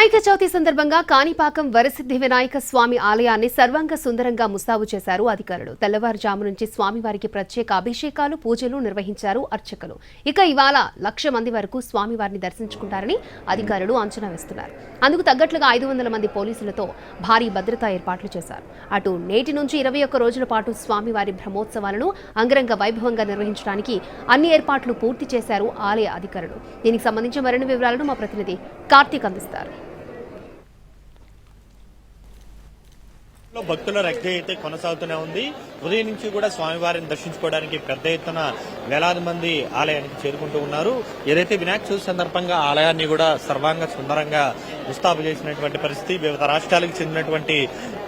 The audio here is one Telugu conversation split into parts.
వినాయక చవితి సందర్భంగా కాణిపాకం వరసిద్ధి వినాయక స్వామి ఆలయాన్ని సర్వాంగ సుందరంగా ముస్తాబు చేశారు అధికారులు. తెల్లవారుజాము నుంచి స్వామివారికి ప్రత్యేక అభిషేకాలు, పూజలు నిర్వహించారు అర్చకులు. ఇక ఇవాళ 1,00,000 మంది వరకు స్వామివారిని దర్శించుకుంటారని అధికారులు అంచనా వేస్తున్నారు. అందుకు తగ్గట్లుగా 500 మంది పోలీసులతో భారీ భద్రతా ఏర్పాట్లు చేశారు. అటు నేటి నుంచి 21 రోజుల పాటు స్వామివారి బ్రహ్మోత్సవాలను అంగరంగ వైభవంగా నిర్వహించడానికి అన్ని ఏర్పాట్లు పూర్తి చేశారు ఆలయ అధికారులు. దీనికి సంబంధించి మరిన్ని వివరాలను మా ప్రతినిధి కార్తీక్ అందిస్తారు. భక్తుల రద్దీ అయితే కొనసాగుతూనే ఉంది. ఉదయం నుంచి కూడా స్వామివారిని దర్శించుకోవడానికి పెద్ద ఎత్తున వేలాది మంది ఆలయానికి చేరుకుంటూ ఉన్నారు. ఏదైతే వినాయక చవితి సందర్భంగా ఆలయాన్ని కూడా సర్వాంగ సుందరంగా ముస్తాబు చేసినటువంటి పరిస్థితి, వివిధ రాష్ట్రాలకు చెందినటువంటి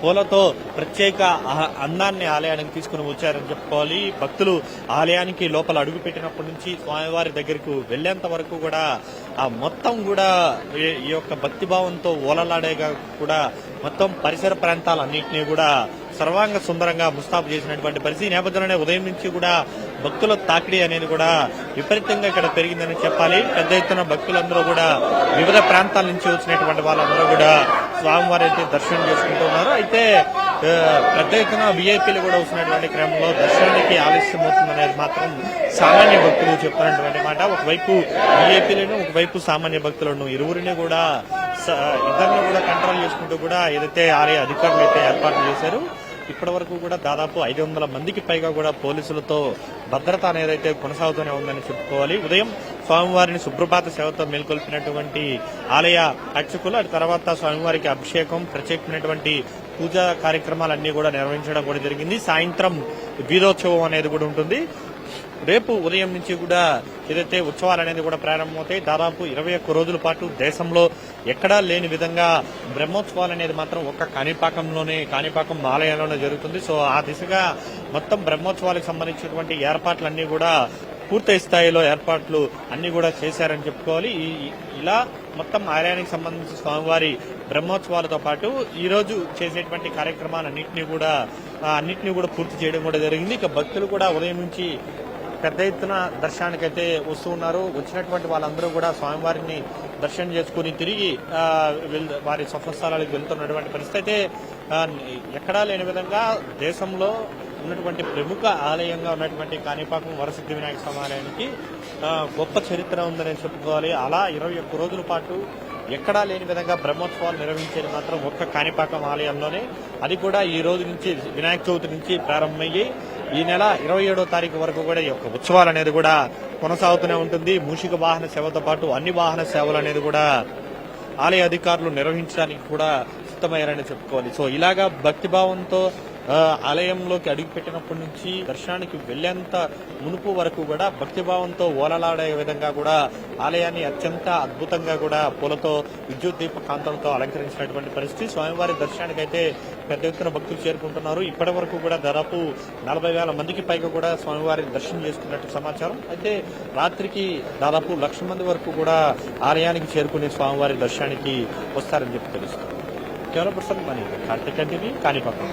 పూలతో ప్రత్యేక అందాన్ని ఆలయానికి తీసుకుని వచ్చారని చెప్పుకోవాలి. భక్తులు ఆలయానికి లోపల అడుగు పెట్టినప్పటి నుంచి స్వామివారి దగ్గరకు వెళ్లేంత వరకు కూడా ఆ మొత్తం కూడా ఈ యొక్క భక్తిభావంతో ఓలలాడేగా కూడా మొత్తం పరిసర ప్రాంతాలన్నింటినీ కూడా సర్వాంగ సుందరంగా ముస్తాబు చేసినటువంటి పరిస్థితి. ఈ నేపథ్యంలోనే ఉదయం నుంచి కూడా భక్తుల తాకిడి అనేది కూడా విపరీతంగా ఇక్కడ పెరిగిందని చెప్పాలి. పెద్ద ఎత్తున భక్తులందరూ కూడా వివిధ ప్రాంతాల నుంచి వచ్చినటువంటి వాళ్ళందరూ కూడా స్వామివారి అయితే దర్శనం చేసుకుంటూ ఉన్నారు. అయితే పెద్ద ఎత్తున వీఐపీలు కూడా వస్తున్నటువంటి క్రమంలో దర్శనానికి ఆలస్యం అవుతుందనేది మాత్రం సామాన్య భక్తులు చెప్తున్నటువంటి మాట. ఒకవైపు వీఐపీలను, ఒకవైపు సామాన్య భక్తులను ఇరువురిని కూడా ఇద్దరిని కూడా కంట్రోల్ చేసుకుంటూ కూడా ఏదైతే ఆలయ అధికారులు అయితే ఏర్పాట్లు చేశారు. ఇప్పటి వరకు కూడా దాదాపు 500 మందికి పైగా కూడా పోలీసులతో భద్రత అనేది అయితే కొనసాగుతూనే ఉందని చెప్పుకోవాలి. ఉదయం స్వామివారిని సుప్రభాత సేవతో మేల్కొల్పినటువంటి ఆలయ అర్చకులు, అటు తర్వాత స్వామివారికి అభిషేకం, ప్రత్యేకమైనటువంటి పూజా కార్యక్రమాలన్నీ కూడా నిర్వహించడం కూడా జరిగింది. సాయంత్రం వీధోత్సవం అనేది కూడా ఉంటుంది. రేపు ఉదయం నుంచి కూడా ఏదైతే ఉత్సవాలు అనేది కూడా ప్రారంభమవుతాయి. దాదాపు 21 రోజుల పాటు దేశంలో ఎక్కడా లేని విధంగా బ్రహ్మోత్సవాలు అనేది మాత్రం ఒక్క కాణిపాకం ఆలయంలోనే జరుగుతుంది. సో ఆ దిశగా మొత్తం బ్రహ్మోత్సవాలకు సంబంధించినటువంటి ఏర్పాట్లన్నీ కూడా పూర్తి స్థాయిలో ఏర్పాట్లు అన్ని కూడా చేశారని చెప్పుకోవాలి. ఇలా మొత్తం ఆలయానికి సంబంధించి స్వామివారి బ్రహ్మోత్సవాలతో పాటు ఈ రోజు చేసేటువంటి కార్యక్రమాలన్నింటినీ కూడా పూర్తి చేయడం కూడా జరిగింది. ఇక భక్తులు కూడా ఉదయం నుంచి పెద్ద ఎత్తున దర్శనానికైతే వస్తూ ఉన్నారు. వచ్చినటువంటి వాళ్ళందరూ కూడా స్వామివారిని దర్శనం చేసుకుని తిరిగి వారి స్వస్థలాలకు వెళ్తున్నటువంటి పరిస్థితి అయితే ఎక్కడా లేని విధంగా దేశంలో ఉన్నటువంటి ప్రముఖ ఆలయంగా ఉన్నటువంటి కాణిపాకం వరసిద్ధి వినాయక స్వామి ఆలయానికి గొప్ప చరిత్ర ఉందని చెప్పుకోవాలి. అలా 21 రోజుల పాటు ఎక్కడా లేని విధంగా బ్రహ్మోత్సవాలు నిర్వహించేది మాత్రం ఒక్క కాణిపాకం ఆలయంలోనే. అది కూడా ఈ రోజు నుంచి వినాయక చవితి నుంచి ప్రారంభమయ్యి ఈ నెల 27వ తారీఖు వరకు కూడా ఈ యొక్క ఉత్సవాలు అనేది కూడా కొనసాగుతూనే ఉంటుంది. మూషిక వాహన సేవతో పాటు అన్ని వాహన సేవలు అనేది కూడా ఆలయ అధికారులు నిర్వహించడానికి కూడా సిద్ధమయ్యారని చెప్పుకోవాలి. సో ఇలాగా భక్తిభావంతో ఆలయంలోకి అడుగుపెట్టినప్పటి నుంచి దర్శనానికి వెళ్లేంత మునుపు వరకు కూడా భక్తిభావంతో ఓలలాడే విధంగా కూడా ఆలయాన్ని అత్యంత అద్భుతంగా కూడా పూలతో, విద్యుత్ దీప కాంతంతో అలంకరించినటువంటి పరిస్థితి. స్వామివారి దర్శనానికైతే పెద్ద ఎత్తున భక్తులు చేరుకుంటున్నారు. ఇప్పటి వరకు కూడా దాదాపు 40,000 మందికి పైగా కూడా స్వామివారిని దర్శనం చేసుకున్నట్టు సమాచారం. అయితే రాత్రికి దాదాపు 1,00,000 మంది వరకు కూడా ఆలయానికి చేరుకునే స్వామివారి దర్శనానికి వస్తారని చెప్పి తెలుస్తుంది. కేవలం ప్రస్తుతం కార్తీక్ టీవీ కాణిపాకం.